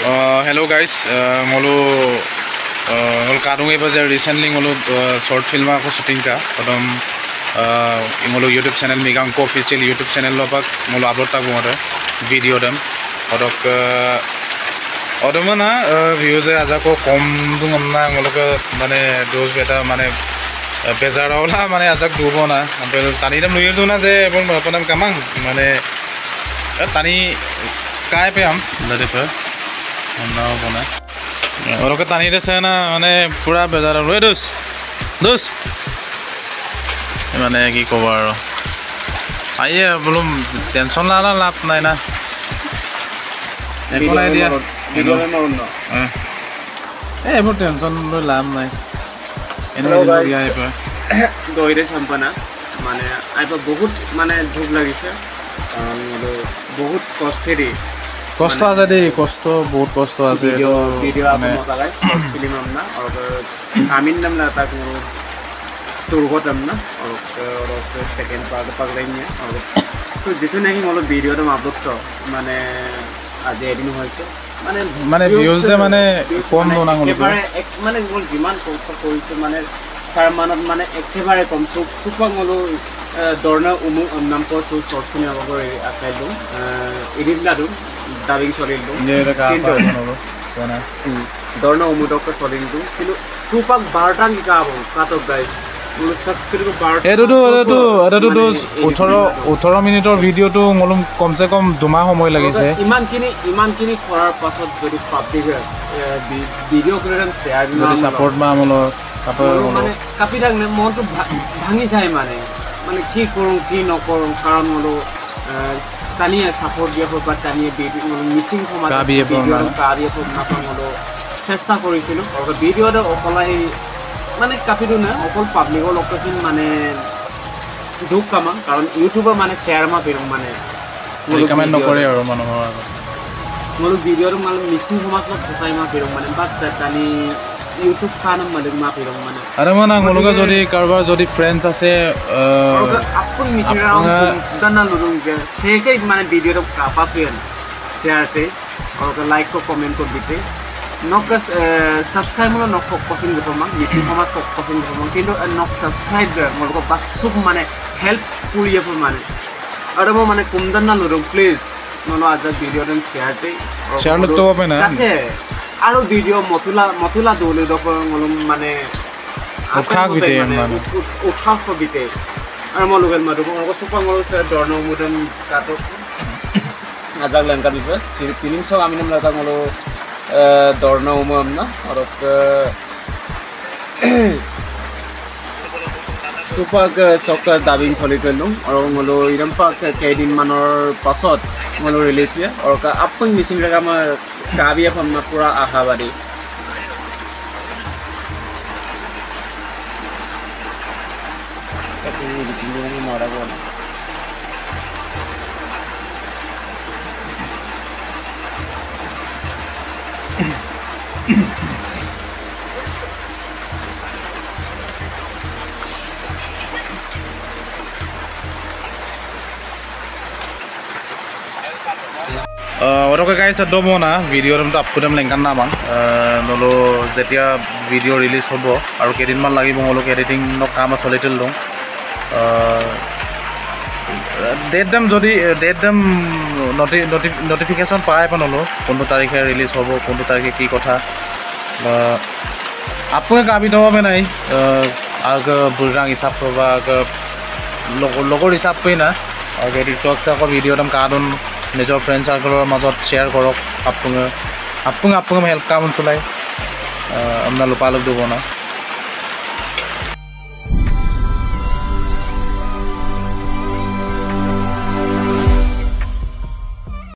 Hello guys, ngolu kadung iba jar recently ngolu short film ako shooting ka padam ngolu YouTube channel Megang Ko official YouTube channel lo pak ngolu upload ta gumare video dem odok odamana views e aja ko kom dungna ngolu ka mane dose beta mane bezara ola mane ajak dubo na bel tani dam nuir duna je ebong panam kamang mane tani kai pe am lade pe ना बना और के तानी रे सेना माने पूरा बेजार रे दोस माने की कवर आइए बोलूं टेंशन लाला लाभ नहीं ना एको नहीं दिया वीडियो में ना ए वो टेंशन लो लाभ नहीं एने दिया है पे दोइरे संपना माने आई पे बहुत माने धूप लगी से बहुत कष्टेरी কষ্ট আছে দেই কষ্ট বহুত কষ্ট আছে ভিডিও আপনি লাগাই ফিল্ম আমনা আর আমিন নাম না তা কোনো দুর্গতম না আর সেকেন্ড পার্ট পাগলাই নিয়ে আর সো যেতে নাকি মলো ভিডিওটা আপলোড তো মানে আজ এদিন হইছে মানে মানে ভিউজ দে মানে কম না হলো মানে মোর জিমান কষ্ট কইছে মানে তার মানে একেবারে কম সুপার মলো দরনা উমু নাম কো শর্ট ফিল্ম আগরে আকাইলো এডিট লাদু দাবিং চলিলো দরনা উমুদক চলিলো কিন্তু সুপাক 12টা লিখা হবো কাটক গাইস এটো 18 মিনিটৰ ভিডিওটো মলম কমসে কম 2 মাহ সময় লাগিছে ইমানখিনি কৰাৰ পাছত যদি পাব্লিক ভিডিও কৰিম শেয়াৰ যদি সাপোর্ট মা আমল মানে কাপি থাকলে মনটো ভাঙি যায় মানে কি কৰোঁ কি নকৰোঁ কাৰণ হলো তানিয়ে সাপোর্ট দিয়া হোক বা তানিয়ে মিসিং সমাজ কাবিয়ে নাপাম হলো চেষ্টা কৰিছিলোঁ আৰু ভিডিওটো অকলাই মানে কাপিটো না অকল পাব্লিকৰ লোকেশন মানে দুখ কামা কাৰণ ইউটিউবৰ মানে শেয়াৰ মা পেৰং মানে ৰিকমেন্ড নকৰে আৰু মানুহৰ আগত মোলো ভিডিওটো মানে মিসিং সমাজ লক ফটাই মা পেৰং মানে বাট তানি ইউটিউব কানম মানে মা পেৰং মানে আরে মানে মোলগা যদি কারবার যদি ফ্রেন্ডস আছে আপন মিসিং রাউন্ড দানা লুরুং যে সেকে মানে ভিডিওটো কাপাসেন শেয়ারতে আর লাইক কো কমেন্ট কো দিতে নকস সাবস্ক্রাইব মলো নক পছন্দ করমা মিসিং সমাজ কো পছন্দ করমা কিন্তু নক সাবস্ক্রাইব মোলগা বাসুক মানে হেল্প করিয়ে মানে আর মো মানে কুমদানা লুরুং প্লিজ মনো আজ ভিডিওটো শেয়ারতে শেয়ার তো হবে না আছে আর ভিডিও মতুলা দৌলে দখন মানে উৎসাহ বিতে আর মলুগেল মাদু সুপাং দর্ণ মুদন কাটো আজাক লেনকা দিছে ফিল্ম সব আমি নাম লাগা মলো দর্ণ উমম না আর সুপাক সক দাবিং চলি গেলুম আর মলো ইরম পাক কেদিন মানৰ পাছত মলো ৰিলিজ ইয়া আৰ আপন মিসিং ৰেগা মা কাবিয়া ফম না পুরা আশাবাদী ওরকে গাইস দমো না ভিডিও তো আপলোড লেংকান না বাং নলো যেতিয়া ভিডিও রিলিজ হব আর কেদিনমান লাগিব মলো এডিটিং ন কাম চলিছিল দং ডেট দেম নোটিফিকেশন পাই পানলো কোনটো তারিখে রিলিজ হব কোনটো তারিখে কি কথা আপনি কাবি দবে নাই আগ বুড়াং হিসাব বা লগৰ হিসাব পে না আৰ টিকটক সাকৰ ভিডিও দম কাদন নিজৰ ফ্ৰেণ্ড সাৰ্কলৰ মাজত শ্বেয়াৰ কৰক আপুনি হেল্প কাম চলাই আপোনাৰ লোপালোক দিব না